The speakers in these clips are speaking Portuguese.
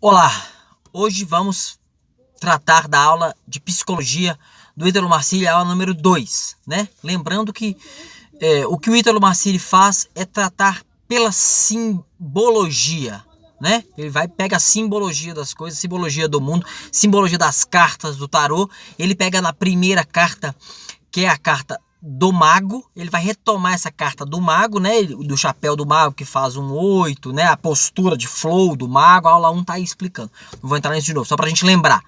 Olá, hoje vamos tratar da aula de psicologia do Ítalo Marcilli, a aula número 2, né? Lembrando que o que o Ítalo Marcilli faz é tratar pela simbologia, né? Ele pega a simbologia das coisas, simbologia do mundo, simbologia das cartas do tarô. Ele pega na primeira carta, que é a carta do mago, ele vai retomar essa carta do mago, né, do chapéu do mago que faz um 8, né, a postura de flow do mago, a aula 1 tá aí explicando. Não vou entrar nisso de novo, só pra gente lembrar,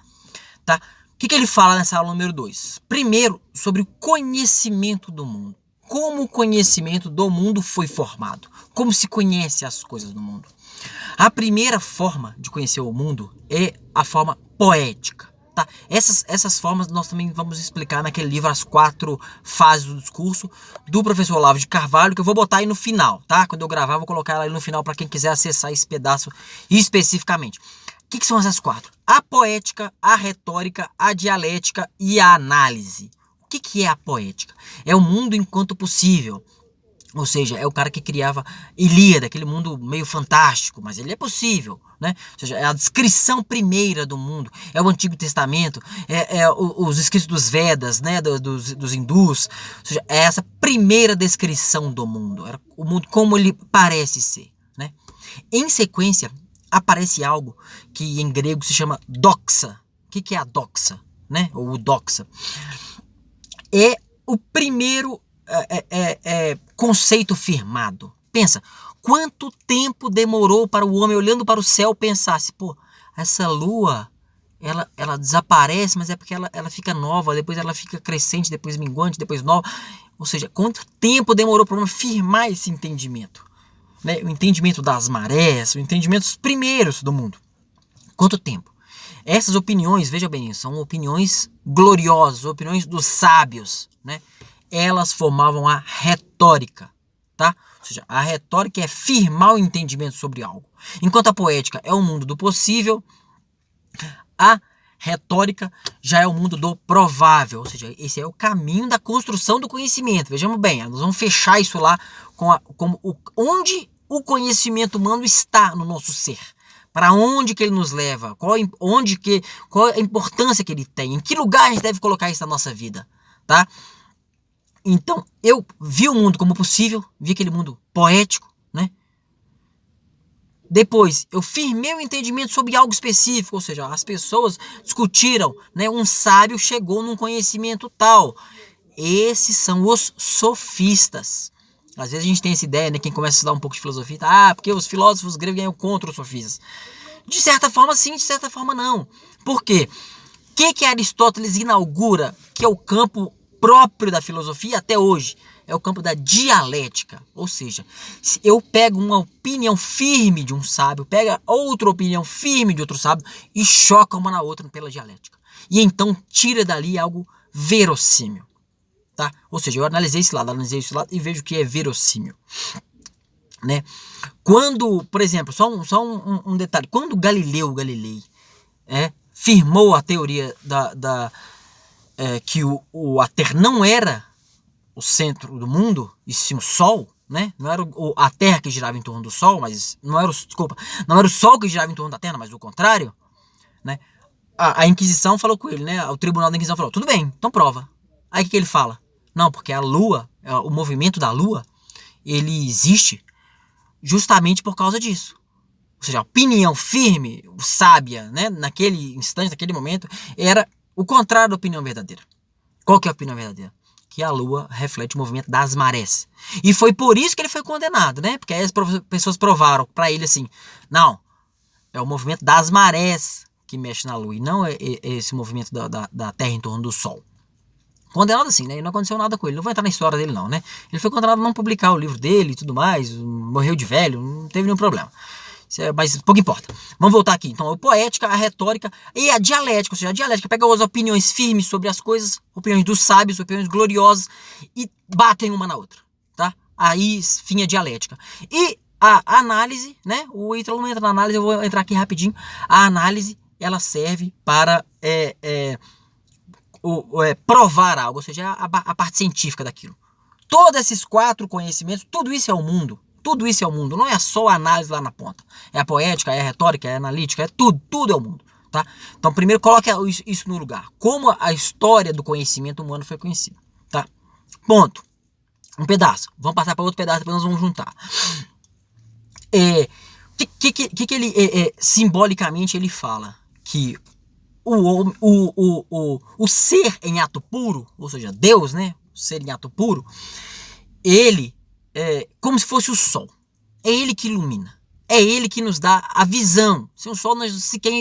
tá? O que ele fala nessa aula número 2? Primeiro, sobre o conhecimento do mundo. Como o conhecimento do mundo foi formado. Como se conhece as coisas do mundo. A primeira forma de conhecer o mundo é a forma poética. Tá? Essas formas nós também vamos explicar naquele livro As 4 Fases do Discurso, do professor Olavo de Carvalho, que eu vou botar aí no final, tá? Quando eu gravar, eu vou colocar ela aí no final para quem quiser acessar esse pedaço especificamente. O que são essas 4? A poética, a retórica, a dialética e a análise. O que é a poética? É o mundo enquanto possível. Ou seja, é o cara que criava Ilíada, aquele mundo meio fantástico, mas ele é possível, né? Ou seja, é a descrição primeira do mundo, é o Antigo Testamento, os escritos dos Vedas, né? dos hindus, ou seja, é essa primeira descrição do mundo, o mundo como ele parece ser, né? Em sequência, aparece algo que em grego se chama doxa. O que é a doxa, né? Ou o doxa? É o primeiro conceito firmado. Pensa, quanto tempo demorou para o homem, olhando para o céu, pensasse, pô, essa lua, ela desaparece, mas é porque ela fica nova, depois ela fica crescente, depois minguante, depois nova. Ou seja, quanto tempo demorou para o homem firmar esse entendimento? Né? O entendimento das marés, o entendimento dos primeiros do mundo. Quanto tempo? Essas opiniões, veja bem, são opiniões gloriosas, opiniões dos sábios, né? Elas formavam a retórica, tá? Ou seja, a retórica é firmar o entendimento sobre algo. Enquanto a poética é o mundo do possível, a retórica já é o mundo do provável. Ou seja, esse é o caminho da construção do conhecimento. Vejamos bem, nós vamos fechar isso lá onde o conhecimento humano está no nosso ser. Para onde que ele nos leva? Qual a importância que ele tem? Em que lugar a gente deve colocar isso na nossa vida? Tá? Então, eu vi o mundo como possível, vi aquele mundo poético, né? Depois, eu firmei o entendimento sobre algo específico, ou seja, as pessoas discutiram, né? Um sábio chegou num conhecimento tal. Esses são os sofistas. Às vezes a gente tem essa ideia, né? Quem começa a estudar um pouco de filosofia, porque os filósofos gregos ganham contra os sofistas. De certa forma sim, de certa forma não. Por quê? O que Aristóteles inaugura, que é o campo próprio da filosofia até hoje? É o campo da dialética. Ou seja, se eu pego uma opinião firme de um sábio, pega outra opinião firme de outro sábio e choca uma na outra pela dialética. E então tira dali algo verossímil. Tá? Ou seja, eu analisei esse lado e vejo que é verossímil. Né? Quando, por exemplo, só um detalhe, quando Galileu Galilei firmou a teoria que a Terra não era o centro do mundo, e sim o Sol, né? Não era a Terra que girava em torno do Sol, mas não era o Sol que girava em torno da Terra, mas o contrário, né? A Inquisição falou com ele, né? O Tribunal da Inquisição falou, tudo bem, então prova. Aí o que ele fala? Não, porque a Lua, o movimento da Lua, ele existe justamente por causa disso. Ou seja, a opinião firme, sábia, né, naquele instante, naquele momento, era o contrário da opinião verdadeira. Qual que é a opinião verdadeira? Que a Lua reflete o movimento das marés. E foi por isso que ele foi condenado, né? Porque aí as pessoas provaram para ele assim, não, é o movimento das marés que mexe na Lua, e não é esse movimento da Terra em torno do Sol. Condenado assim, né? E não aconteceu nada com ele. Não vou entrar na história dele não, né? Ele foi condenado a não publicar o livro dele e tudo mais, morreu de velho, não teve nenhum problema. Mas pouco importa. Vamos voltar aqui. Então, a poética, a retórica e a dialética. Ou seja, a dialética pega as opiniões firmes sobre as coisas, opiniões dos sábios, opiniões gloriosas, e batem uma na outra. Tá? Aí, fim a dialética. E a análise, né? O Ítalo não entra na análise, eu vou entrar aqui rapidinho. A análise, ela serve para provar algo, ou seja, a parte científica daquilo. Todos esses 4 conhecimentos, tudo isso é o mundo. Tudo isso é o mundo, não é só a análise lá na ponta. É a poética, é a retórica, é a analítica, é tudo. Tudo é o mundo. Tá? Então, primeiro, coloque isso no lugar. Como a história do conhecimento humano foi conhecida. Tá? Ponto. Um pedaço. Vamos passar para outro pedaço, depois nós vamos juntar. Que ele simbolicamente ele fala que o ser em ato puro, ou seja, Deus, né? O ser em ato puro, ele é como se fosse o sol. É ele que ilumina. É ele que nos dá a visão. Sem o sol nós sequer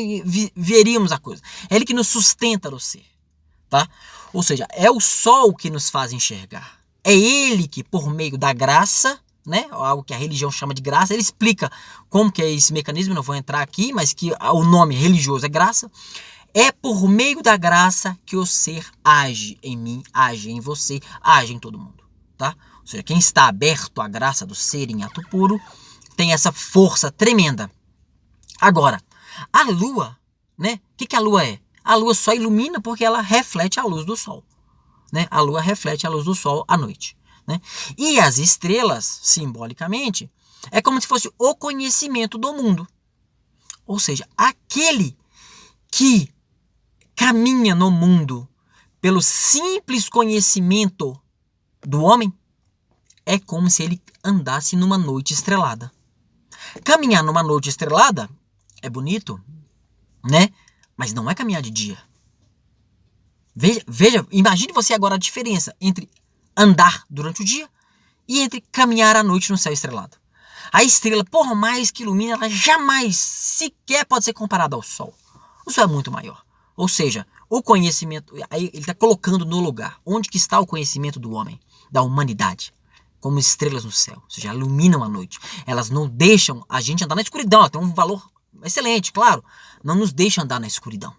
veríamos a coisa. É ele que nos sustenta no ser. Tá? Ou seja, é o sol que nos faz enxergar. É ele que, por meio da graça, né, algo que a religião chama de graça, ele explica como que é esse mecanismo, não vou entrar aqui, mas que o nome religioso é graça. É por meio da graça que o ser age em mim, age em você, age em todo mundo. Tá? Ou seja, quem está aberto à graça do ser em ato puro tem essa força tremenda. Agora, a lua, né? O que a lua é? A lua só ilumina porque ela reflete a luz do sol. Né? A lua reflete a luz do sol à noite. Né? E as estrelas, simbolicamente, é como se fosse o conhecimento do mundo. Ou seja, aquele que caminha no mundo pelo simples conhecimento do homem é como se ele andasse numa noite estrelada. Caminhar numa noite estrelada é bonito, né? Mas não é caminhar de dia. Veja, imagine você agora a diferença entre andar durante o dia e entre caminhar à noite no céu estrelado. A estrela, por mais que ilumine, ela jamais sequer pode ser comparada ao sol. O sol é muito maior. Ou seja, o conhecimento, aí ele está colocando no lugar. Onde que está o conhecimento do homem, da humanidade? Como estrelas no céu. Ou seja, iluminam a noite. Elas não deixam a gente andar na escuridão. Ela tem um valor excelente, claro. Não nos deixa andar na escuridão.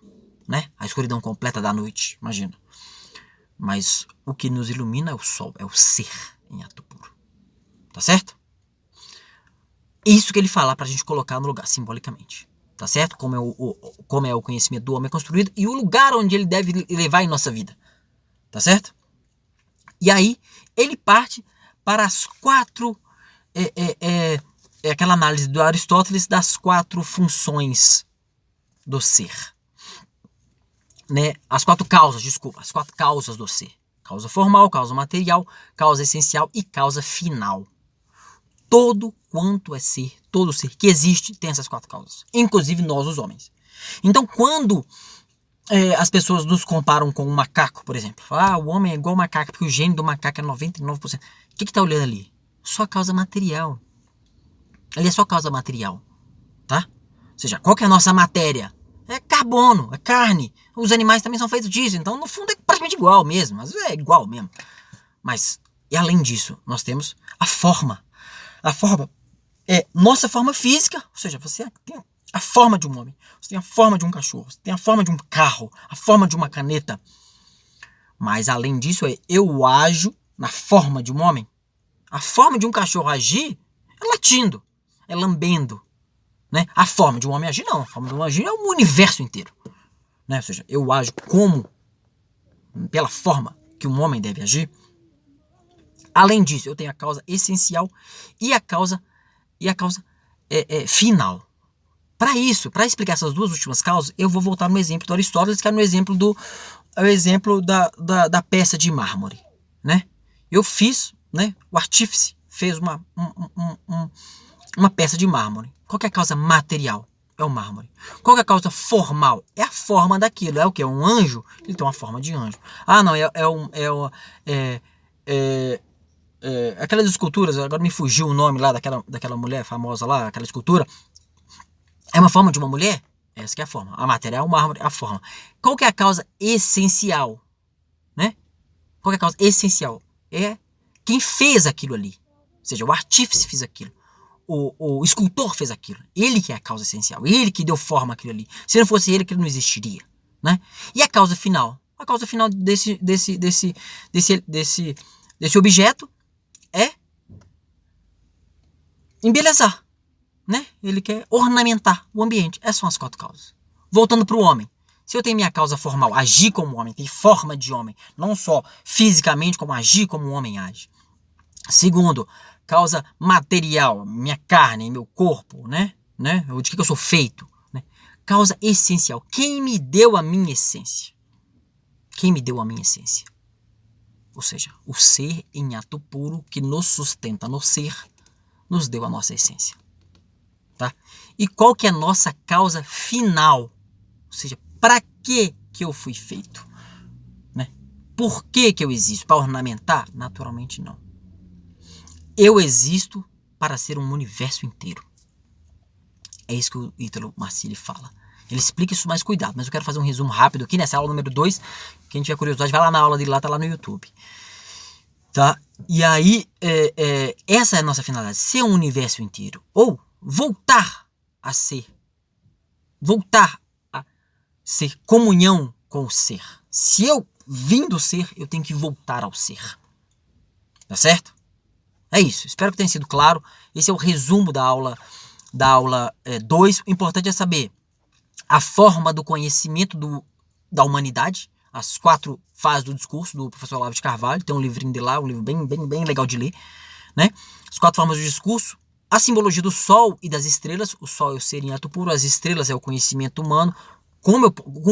Né? A escuridão completa da noite, imagina. Mas o que nos ilumina é o sol, é o ser em ato puro. Tá certo? Isso que ele fala pra gente colocar no lugar, simbolicamente. Tá certo? Como é o conhecimento do homem construído e o lugar onde ele deve levar em nossa vida. Tá certo? E aí, ele parte para as 4... aquela análise do Aristóteles das 4 funções do ser. Né? As 4 causas do ser. Causa formal, causa material, causa essencial e causa final. Todo quanto é ser, todo ser que existe tem essas 4 causas. Inclusive nós, os homens. Então, quando as pessoas nos comparam com um macaco, por exemplo. O homem é igual ao macaco, porque o gene do macaco é 99%. O que está olhando ali? Só causa material. Ali é só causa material. Tá? Ou seja, qual que é a nossa matéria? É carbono, é carne. Os animais também são feitos disso. Então, no fundo, é praticamente igual mesmo. Às vezes é igual mesmo. Mas, e além disso, nós temos a forma. A forma é nossa forma física. Ou seja, você tem a forma de um homem. Você tem a forma de um cachorro. Você tem a forma de um carro. A forma de uma caneta. Mas, além disso, eu ajo na forma de um homem. A forma de um cachorro agir é latindo. É lambendo. Né? A forma de um homem agir não. A forma de um homem agir é o universo inteiro. Né? Ou seja, eu ajo pela forma que um homem deve agir. Além disso, eu tenho a causa essencial e a causa final. Para isso, para explicar essas 2 últimas causas, eu vou voltar no exemplo do Aristóteles, que é no exemplo da peça de mármore. Né? Eu fiz, né? O artífice fez uma peça de mármore. Qual que é a causa material? É o mármore. Qual que é a causa formal? É a forma daquilo. É o que? É um anjo? Ele tem uma forma de anjo. Não, aquelas esculturas, agora me fugiu o nome lá daquela mulher famosa lá, aquela escultura. É uma forma de uma mulher? Essa que é a forma. A matéria é o mármore, a forma. Qual que é a causa essencial? Né? Qual que é a causa essencial? É quem fez aquilo ali. Ou seja, o artífice fez aquilo. O escultor fez aquilo. Ele que é a causa essencial. Ele que deu forma àquilo ali. Se não fosse ele, aquilo não existiria. Né? E a causa final? A causa final desse objeto é embelezar. Né? Ele quer ornamentar o ambiente. Essas são as 4 causas. Voltando para o homem. Se eu tenho minha causa formal, agir como homem, ter forma de homem, não só fisicamente, como agir como o homem age. Segundo, causa material, minha carne, meu corpo, né? De que eu sou feito, né? Causa essencial. Quem me deu a minha essência? Quem me deu a minha essência? Ou seja, o ser em ato puro que nos sustenta no ser, nos deu a nossa essência. Tá? E qual que é a nossa causa final? Ou seja, para que eu fui feito? Né? Por que eu existo? Para ornamentar? Naturalmente não. Eu existo para ser um universo inteiro. É isso que o Ítalo Marcilli fala. Ele explica isso mais cuidado, mas eu quero fazer um resumo rápido aqui nessa aula número 2. Quem tiver curiosidade, vai lá na aula dele, lá tá lá no YouTube. Tá? E aí, essa é a nossa finalidade, ser um universo inteiro. Ou voltar a ser comunhão com o ser. Se eu vim do ser, eu tenho que voltar ao ser. Tá certo? É isso, espero que tenha sido claro. Esse é o resumo da aula 2. O importante é saber a forma do conhecimento da humanidade, as 4 fases do discurso do professor Olavo de Carvalho. Tem um livrinho dele lá, um livro bem legal de ler, né? As 4 formas do discurso, a simbologia do sol e das estrelas. O sol é o ser em ato puro, as estrelas é o conhecimento humano. Com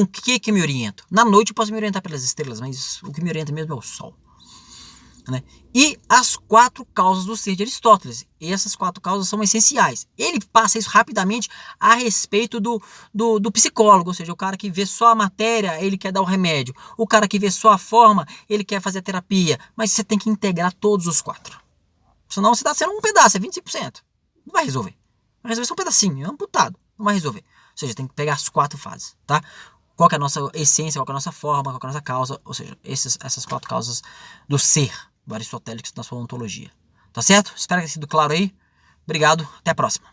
o que eu me oriento? Na noite eu posso me orientar pelas estrelas, mas o que me orienta mesmo é o sol. Né? E as 4 causas do ser de Aristóteles. E essas 4 causas são essenciais. Ele passa isso rapidamente a respeito do psicólogo, ou seja, o cara que vê só a matéria, ele quer dar o remédio. O cara que vê só a forma, ele quer fazer a terapia. Mas você tem que integrar todos os 4. Senão você está sendo um pedaço, é 25%. Não vai resolver. Vai resolver só um pedacinho, é amputado. Não vai resolver. Ou seja, tem que pegar as 4 fases, tá? Qual que é a nossa essência, qual que é a nossa forma, qual que é a nossa causa. Ou seja, essas 4 causas do ser do Aristóteles na sua ontologia. Tá certo? Espero que tenha sido claro aí. Obrigado, até a próxima.